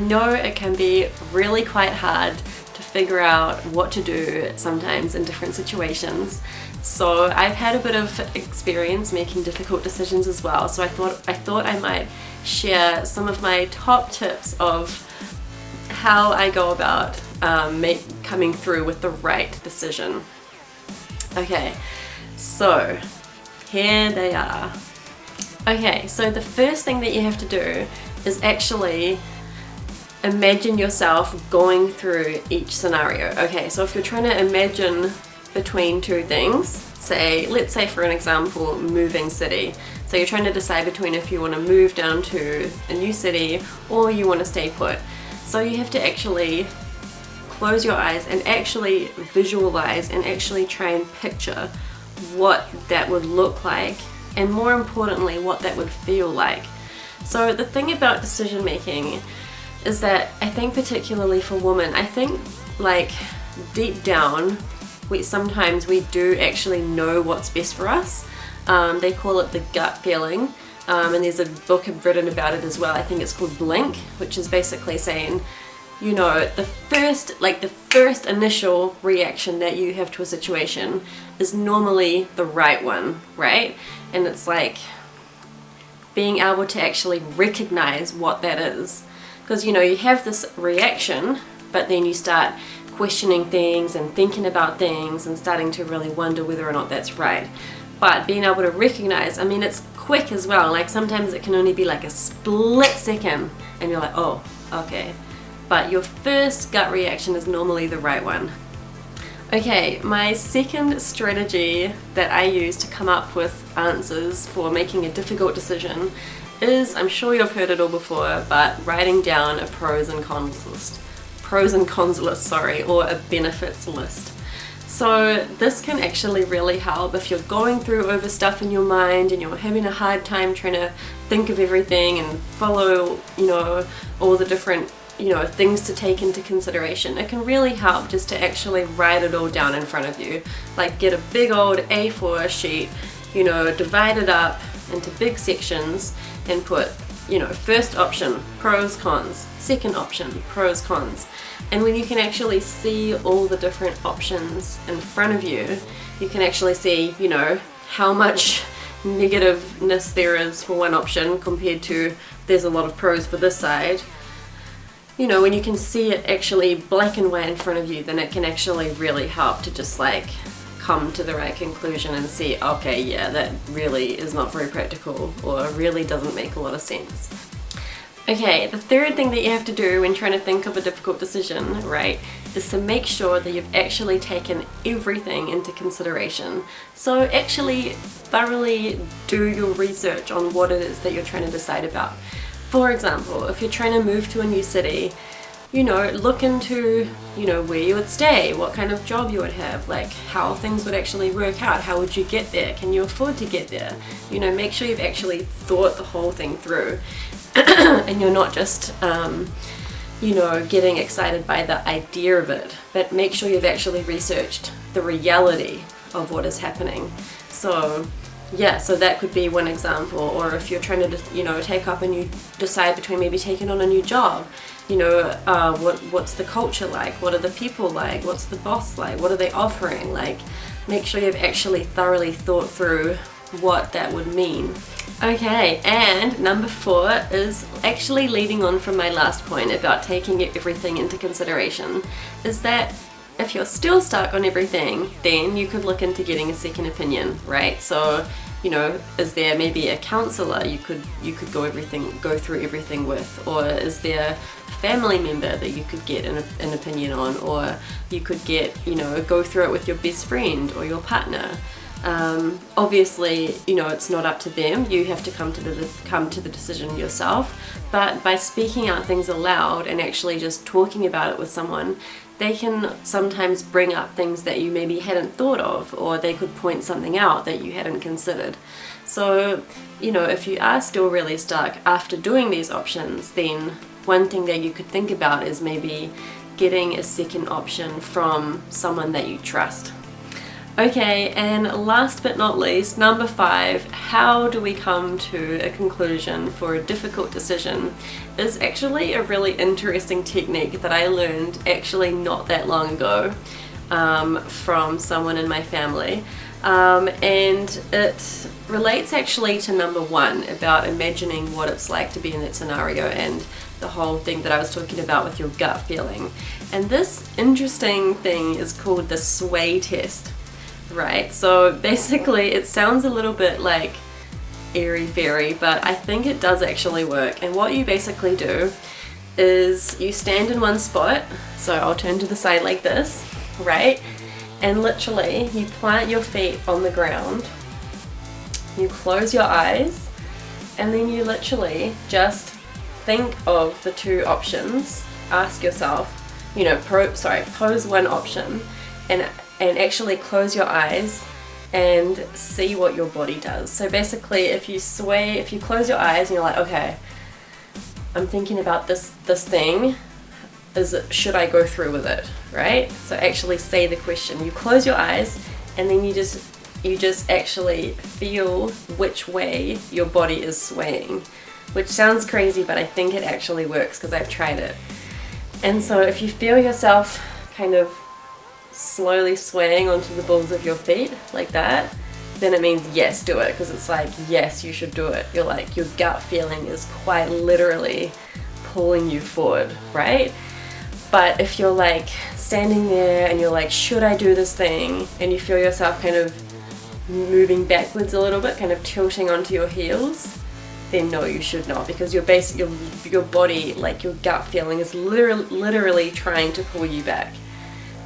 know it can be really quite hard to figure out what to do sometimes in different situations. So I've had a bit of experience making difficult decisions as well. So I thought I might share some of my top tips of how I go about coming through with the right decision. Okay, so here they are. Okay, so the first thing that you have to do is actually imagine yourself going through each scenario. Okay, so if you're trying to imagine between two things, let's say for an example, moving city. So you're trying to decide between if you want to move down to a new city or you want to stay put. So you have to actually close your eyes and actually visualize and actually try and picture what that would look like, and more importantly, what that would feel like. So the thing about decision making is that I think particularly for women, I think like deep down, sometimes we do actually know what's best for us. They call it the gut feeling. And there's a book I've written about it as well. I think it's called Blink, which is basically saying, you know, the first initial reaction that you have to a situation is normally the right one, right? And it's like being able to actually recognize what that is. Because, you know, you have this reaction, but then you start questioning things and thinking about things and starting to really wonder whether or not that's right. But being able to recognize, I mean, it's quick as well. Like sometimes it can only be like a split second and you're like, oh, okay. But your first gut reaction is normally the right one. Okay, my second strategy that I use to come up with answers for making a difficult decision is, I'm sure you've heard it all before, but writing down a pros and cons list, or a benefits list. So this can actually really help if you're going through over stuff in your mind and you're having a hard time trying to think of everything and follow, you know, all the different, you know, things to take into consideration. It can really help just to actually write it all down in front of you. Like get a big old A4 sheet, you know, divide it up into big sections and put, you know, first option, pros, cons, second option, pros, cons. And when you can actually see all the different options in front of you, you can actually see, you know, how much negativeness there is for one option compared to there's a lot of pros for this side. You know, when you can see it actually black and white in front of you, then it can actually really help to just like come to the right conclusion and see, okay, yeah, that really is not very practical or really doesn't make a lot of sense. Okay, the third thing that you have to do when trying to think of a difficult decision, right, is to make sure that you've actually taken everything into consideration. So actually thoroughly do your research on what it is that you're trying to decide about. For example, if you're trying to move to a new city, you know, look into, you know, where you would stay, what kind of job you would have, like how things would actually work out, how would you get there, can you afford to get there? You know, make sure you've actually thought the whole thing through and you're not just, you know, getting excited by the idea of it, but make sure you've actually researched the reality of what is happening. So yeah, so that could be one example. Or if you're trying to, you know, decide between maybe taking on a new job, you know, what's the culture like? What are the people like? What's the boss like? What are they offering? Like, make sure you've actually thoroughly thought through what that would mean. Okay, and number 4 is actually leading on from my last point about taking everything into consideration, is that if you're still stuck on everything, then you could look into getting a second opinion, right? So, you know, is there maybe a counselor you could go through everything with, or is there a family member that you could get an opinion on, or you could get, you know, go through it with your best friend or your partner. Obviously, you know, it's not up to them. You have to come to the decision yourself. But by speaking out things aloud and actually just talking about it with someone, they can sometimes bring up things that you maybe hadn't thought of, or they could point something out that you hadn't considered. So, you know, if you are still really stuck after doing these options, then one thing that you could think about is maybe getting a second option from someone that you trust. Okay, and last but not least, number 5, how do we come to a conclusion for a difficult decision, is actually a really interesting technique that I learned actually not that long ago from someone in my family. And it relates actually to number 1 about imagining what it's like to be in that scenario and the whole thing that I was talking about with your gut feeling. And this interesting thing is called the sway test. Right, so basically it sounds a little bit like airy-fairy, but I think it does actually work. And what you basically do is you stand in one spot, so I'll turn to the side like this, right? And literally you plant your feet on the ground, you close your eyes, and then you literally just think of the 2 options. Ask yourself, you know, pose one option and actually close your eyes and see what your body does. So basically if you close your eyes and you're like, okay, I'm thinking about this thing, should I go through with it, right? So actually say the question. You close your eyes and then you just actually feel which way your body is swaying, which sounds crazy, but I think it actually works because I've tried it. And so if you feel yourself kind of slowly swaying onto the balls of your feet like that, then it means yes, do it, because it's like, yes, you should do it. You're like, your gut feeling is quite literally pulling you forward, right? But if you're like standing there and you're like, should I do this thing, and you feel yourself kind of moving backwards a little bit, kind of tilting onto your heels, then no, you should not, because your body, like your gut feeling, is literally trying to pull you back.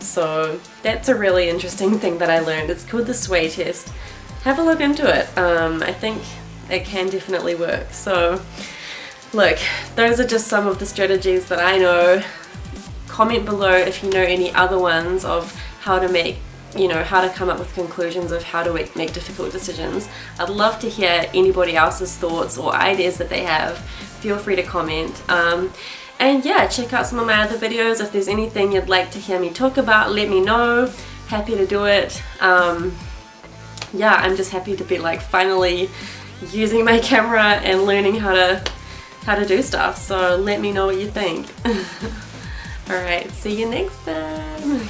So that's a really interesting thing that I learned. It's called the sway test. Have a look into it. I think it can definitely work. So look, those are just some of the strategies that I know. Comment below if you know any other ones of how to how to come up with conclusions of how to make difficult decisions. I'd love to hear anybody else's thoughts or ideas that they have. Feel free to comment. And yeah, check out some of my other videos. If there's anything you'd like to hear me talk about, let me know. Happy to do it. Yeah, I'm just happy to be like finally using my camera and learning how to do stuff. So let me know what you think. Alright, see you next time.